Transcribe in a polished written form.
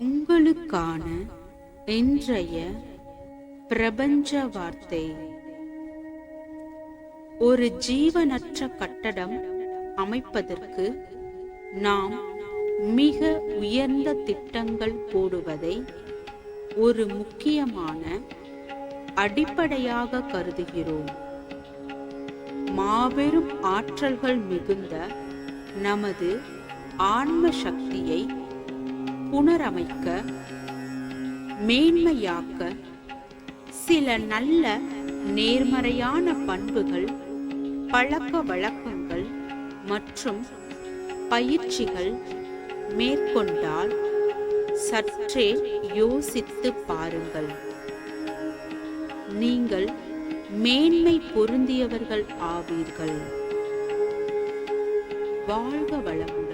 உங்களுக்கான இன்றைய பிரபஞ்ச வார்த்தை. ஒரு ஜீவனற்ற கட்டடம் அமைப்பதற்கு நாம் மிக உயர்ந்த திட்டங்கள் போடுவதை ஒரு முக்கியமான அடிப்படையாக கருதுகிறோம். மாபெரும் ஆற்றல்கள் மிகுந்த நமது ஆன்ம சக்தியை புனரமைக்க, மேன்மையாக்க சில நல்ல நேர்மறையான பண்புகள், பழக்க வழக்கங்கள் மற்றும் பயிற்சிகள் மேற்கொண்டால் சற்றே யோசித்து பாருங்கள். நீங்கள் மேன்மை பொருந்தியவர்கள் ஆவீர்கள். வாழ்க வளமுடன்.